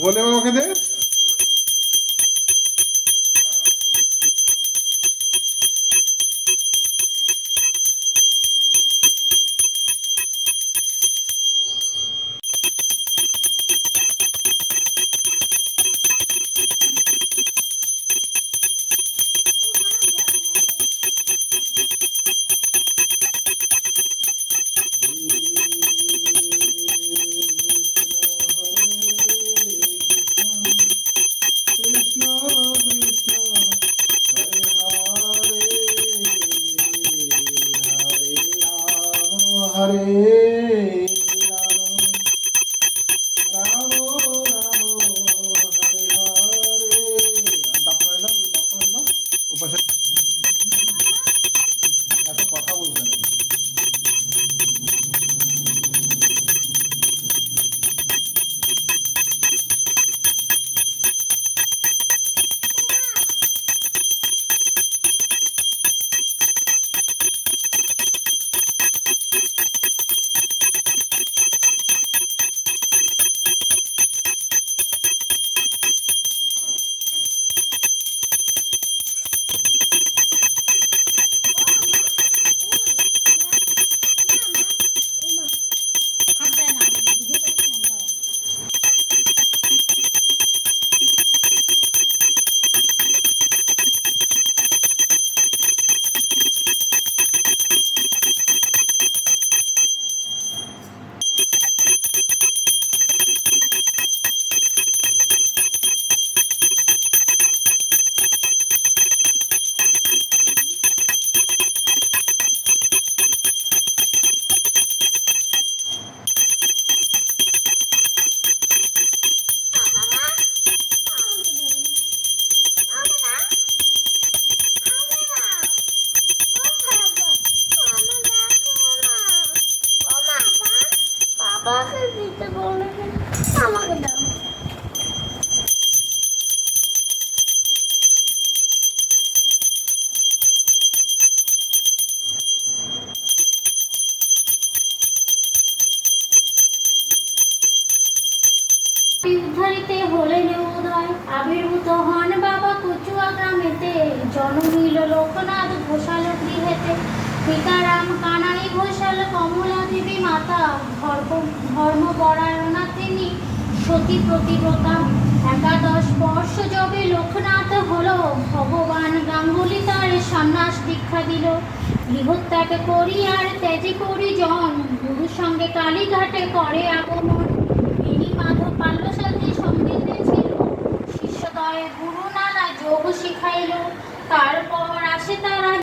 বলে বাবাকে দে। হরে রাম রাম হরে হরে। দাপ করে দাও, দাপ করে দাও। উপাসে এত কথা বলতে নেই। বাবাকে দিতে বলে আমাকে দাও। উদ্ধারিতে হলেন উদয়, আবির্ভূত হন বাবা কচুয়া গ্রামেতে। জন্ম হইল লোকনাথ ঘোষাল গৃহেতে। পিতা রাম কানাই ঘোষাল, কমলা দেবী মাতা। ধর্মপরায়ণা তিনি, সতী প্রতিব্রতা। একাদশ বর্ষ যবে লোকনাথ হলো, ভগবান গাঙ্গুলি তার সন্ন্যাস দীক্ষা দিল। গৃহত্যাগ করি আর ত্যাজি করি জন, গুরুর সঙ্গে কালীঘাটে করে আগমন। ইনি মাধব পাল্লসাথী সঙ্গীতে ছিল, শিষ্যদয়ে গুরু নানা যোগ শিখাইল। তারপর আসে তারা